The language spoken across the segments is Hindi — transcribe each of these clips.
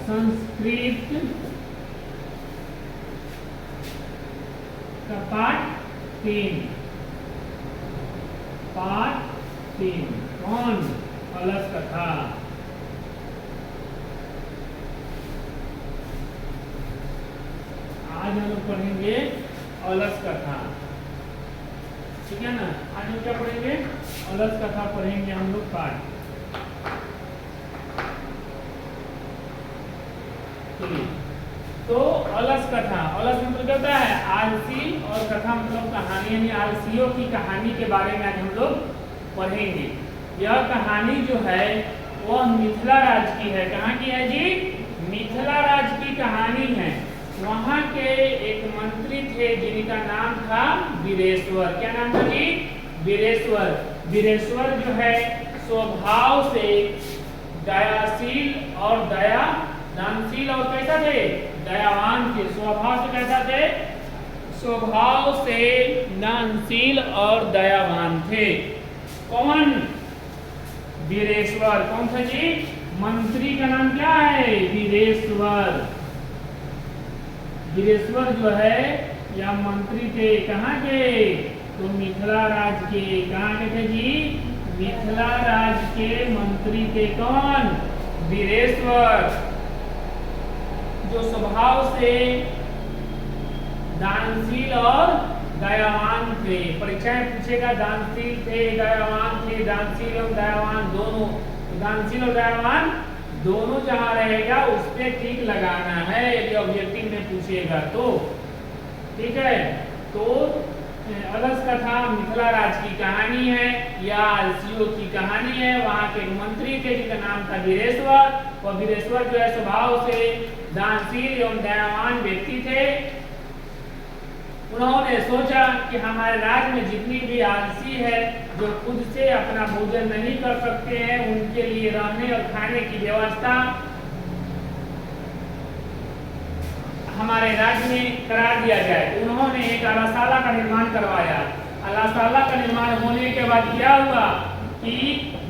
संस्कृत का पाठ 3 कौन? अलस कथा। आज हम लोग पढ़ेंगे अलस कथा, ठीक है ना। आज हम क्या पढ़ेंगे? अलस कथा पढ़ेंगे हम लोग पाठ। तो अलस कथा, अलस मतलब क्या होता है? आलसी, और कथा मतलब कहानी, यानी आलसियों की कहानी के बारे में आज हम लोग पढ़ेंगे। यह कहानी जो है वह मिथिला राज्य की है। कहाँ की है जी? मिथिला राज्य की कहानी है। वहाँ के एक मंत्री थे जिनका नाम था वीरेश्वर। क्या नाम था जी? वीरेश्वर। वीरेश्वर जो है स्वभाव से दयाशील और दानशील और कैसा थे? दयावान थे। स्वभाव से कैसा थे? स्वभाव से दानशील और दयावान थे। कौन? वीरेश्वर। कौन था जी? मंत्री का नाम क्या है? वीरेश्वर। वीरेश्वर जो है या मंत्री थे, कहाँ के? तो मिथिला राज्य के। कहाँ के थे जी? मिथिला राज्य के मंत्री थे। कौन? वीरेश्वर, जो स्वभाव से दानशील और दयावान थे। परीक्षा में पूछेगा दानशील थे, दयावान थे, दानशील और दयावान दोनों। तो दानशील और दयावान दोनों जहां रहेगा उस पे ठीक लगाना है, यदि ऑब्जेक्टिव में पूछेगा तो। ठीक है, तो अलस कथा मिथिला राज्य की कहानी है या आलसियों की कहानी है। वहां के मंत्री थे जिनका नाम था वीरेश्वर। वह वीरेश्वर जो है स्वभाव से दानशील एवं दयावान व्यक्ति थे। उन्होंने सोचा कि हमारे राज्य में जितनी भी आलसी है, जो खुद से अपना भोजन नहीं कर सकते हैं, उनके लिए रहने और खाने की व्यवस्था हमारे राज्य में करा दिया जाए। तो उन्होंने एक आलाशाला का निर्माण करवाया। आलाशाला का निर्माण होने के बाद क्या हुआ कि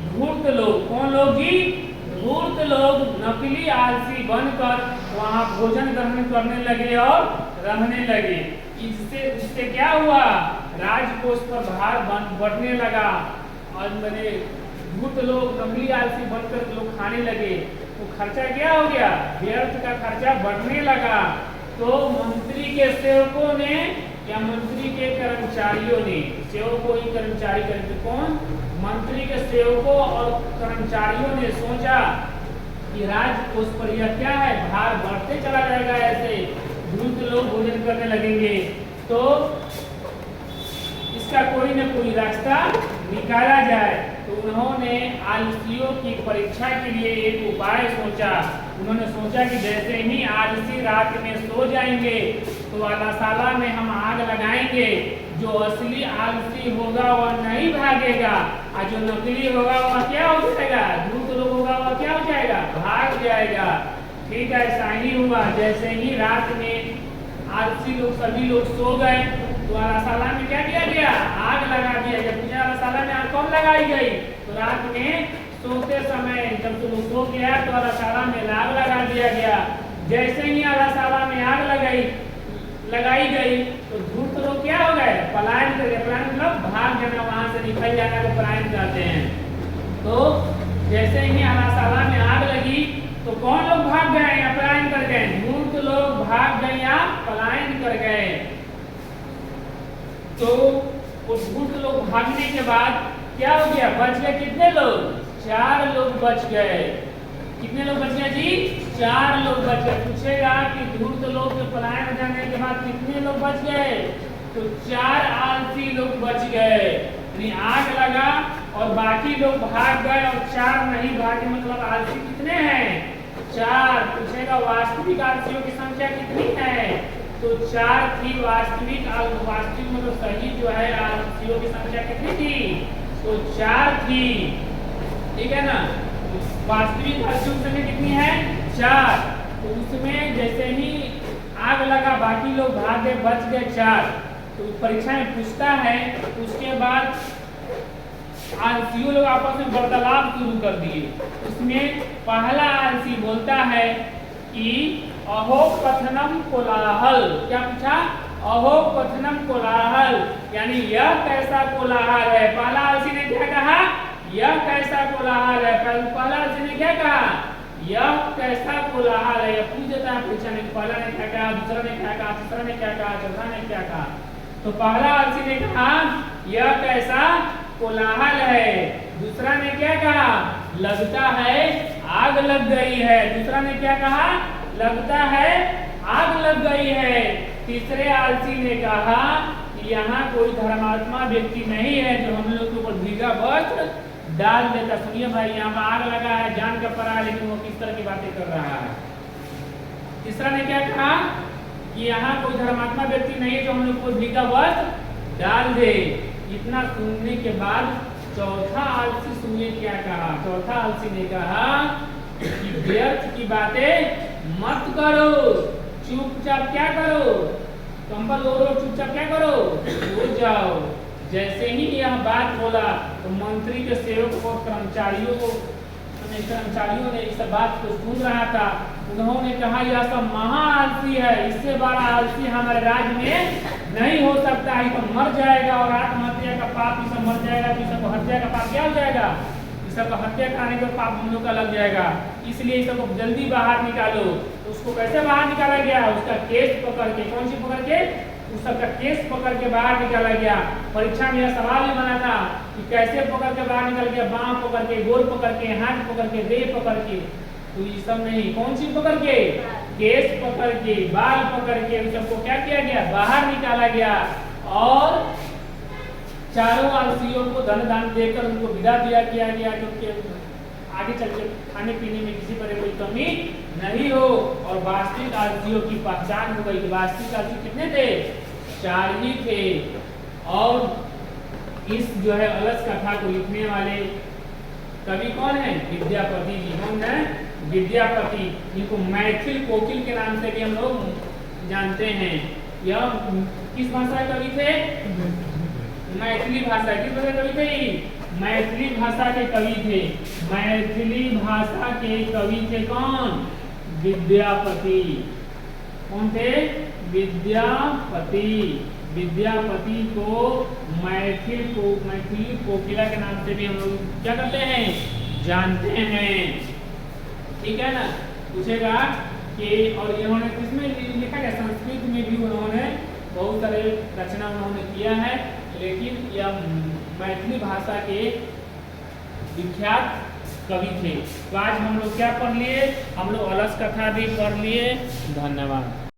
धूर्त लोग, कौन लोग जी? धूर्त लोग नकली आलसी बनकर वहां भोजन ग्रहण करने लगे और रहने लगे। इससे क्या हुआ? राजकोष पर भार बढ़ने लगा और मैंने धूर्त लोग नकली आलसी बनकर लोग खाने लगे, तो खर्चा क्या हो गया? व्यर्थ का खर्चा बढ़ने लगा। तो मंत्री के सेवकों ने या मंत्री के कर्मचारियों ने, सेवकों ही कर्मचारी करते कौन? मंत्री के सेवकों और कर्मचारियों ने सोचा कि राजकोष पर यह क्या है? भार बढ़ते चला जाएगा, ऐसे धूर्त लोग भोजन करने लगेंगे, तो इसका कोई न कोई रास्ता निकाला जाए। तो उन्होंने आलसियों की परीक्षा के लिए एक उपाय सोचा। उन्होंने सोचा कि जैसे ही आलसी रात में सो जाएंगे तो आलाशाला में हम आग लगाएंगे। जो असली आलसी होगा वह नहीं भागेगा, और जो नकली होगा वह क्या हो जाएगा? धूर्त लोग होगा वह क्या हो जाएगा? भाग जाएगा। ठीक है, ऐसा ही हुआ। जैसे ही रात में आलसी लोग सभी लोग सो गए तो आलाशाला में क्या किया गया? आग लगा दिया। जब पूछा आलाशाला में आग कौन लगाई गई? तो रात में सोते समय जब तुम सो गया तो आलाशाला में आग लगा दिया गया। जैसे ही आलाशाला में आग लगाई गई तो धूर्त लोग क्या हो गए? पलायन कर गए। पलायन मतलब भाग जाना, वहां से निकल जाना को पलायन कहते हैं। तो जैसे ही आलाशाला में आग लगी तो कौन लोग भाग गए या पलायन कर गए? धूर्त लोग भाग गए या पलायन कर गए। तो उस धूर्त लोग भागने के बाद क्या हो गया? बच गए कितने लोग? 4 लोग बच गए। कितने लोग बच गए जी? 4 लोग बच गए। पूछेगा कि धूर्त लोग के पलायन हो जाने के बाद कितने लोग बच गए? तो 4 आलसी लोग बच गए। आग लगा और बाकी लोग भाग गए और 4 नहीं भागे, मतलब आलसी कितने हैं? 4। पूछेगा वास्तविक आलसियों की संख्या कितनी है? तो 4 थी वास्तविक मतलब सही जो है आलसियों की संख्या कितनी थी? तो 4 थी। ठीक है ना, वास्तविक आलसियों की संख्या कितनी है? 4। तो उसमें जैसे ही आग लगा बाकी लोग भाग गए, बच गए 4। तो परीक्षा में पूछता है, उसके बाद आलसियों लोग आपस में वार्तालाप शुरू कर दिए। उसमें पहला आलसी बोलता है कि अहो कथनम कोलाहल। क्या पूछा? अहो कथनम कोलाहल, यानी यह कैसा कोलाहल है। पहला आलसी ने क्या कहा? यह कैसा कोलाहल है। पहला आलसी ने क्या कहा? यह कैसा कोलाहल है। यह पूछ देता है परीक्षा में, पहला ने क्या कहा, दूसरा ने क्या कहा, तीसरा ने क्या कहा, चौथा ने क्या कहा। तो पहला आलसी ने कहा यह कैसा कोलाहल है। दूसरा ने क्या कहा? लगता है आग लग गई है। दूसरा ने क्या कहा? लगता है आग लग गई है। तीसरे आलसी ने कहा कि यहाँ कोई धर्मात्मा व्यक्ति नहीं है जो हम लोग के ऊपर भीगा वस्त्र डाल देता। सुनिए भाई, यहाँ पर आग लगा है, जान का पड़ा है, लेकिन वो किस तरह की बातें कर रहा है। तीसरा ने क्या कहा कि यहाँ कोई धर्मात्मा व्यक्ति नहीं है जो हम लोग को भीगा वस्त्र डाल दे। इतना सुनने के बाद चौथा आलसी सुनिए क्या कहा। चौथा आलसी ने कहा कि व्यर्थ की बातें मत करो, चुपचाप क्या करो, कंबल ओढ़ो, चुपचाप क्या करो, सो जाओ। जैसे ही यह बात बोला तो मंत्री के सेवक और कर्मचारियों ने इस बात को सुन रहा था। उन्होंने कहा यह सब महा आलसी है, इससे बड़ा आलसी हमारे राज्य में नहीं हो सकता है। तो मर जाएगा और आत्महत्या का पाप इसे मर जाएगा, तो इसको हत्या का पाप क्या हो जाएगा, इसको हत्या कराने का पाप हम लोग का लग जाएगा। इसलिए इसको जल्दी बाहर निकालो। तो उसको कैसे बाहर निकाला गया? उसका केस पकड़ के, कौन सी पकड़ के? उसका केस पकड़ के बाहर निकाला गया। परीक्षा में यह सवाल भी बना था कि कैसे पकड़ के बाहर निकल गया? बाँह पकड़ के, गोल पकड़ के, हाथ पकड़ के, देह पकड़ के। तो ये सब नहीं, कौन सी पकड़ के? केस पकड़ के, बाल पकड़ के, सबको क्या किया गया? बाहर निकाला गया। और चारों आलसियों को धन दान देकर उनको विदा दिया किया गया, क्योंकि आगे चल के खाने पीने में किसी पर कोई कमी नहीं हो। और वास्तविक आलसियों की पहचान हो गई। वास्तविक आलसी कितने थे? 4 ही थे। और इस जो है अलस कथा को लिखने वाले कवि कौन है? विद्यापति जी। कौन है? विद्यापति। जिनको मैथिल कोकिल के नाम से भी हम लोग जानते हैं। यह किस भाषा के कवि थे? मैथिली भाषा। किस भाषा के कवि थे? मैथिली भाषा के कवि थे। मैथिली भाषा के कवि थे कौन? विद्यापति। कौन थे? विद्यापति। विद्यापति को मैथिली कोकिला के नाम से भी हम लोग क्या करते हैं? जानते हैं। ठीक है ना? पूछेगा कि और इन्होंने किसमें लिखा है? संस्कृत में भी उन्होंने बहुत सारे रचना उन्होंने किया है, लेकिन यह मैथिली भाषा के विख्यात कवि थे। तो आज हम लोग क्या पढ़ लिए? हम लोग अलस कथा भी पढ़ लिए। धन्यवाद।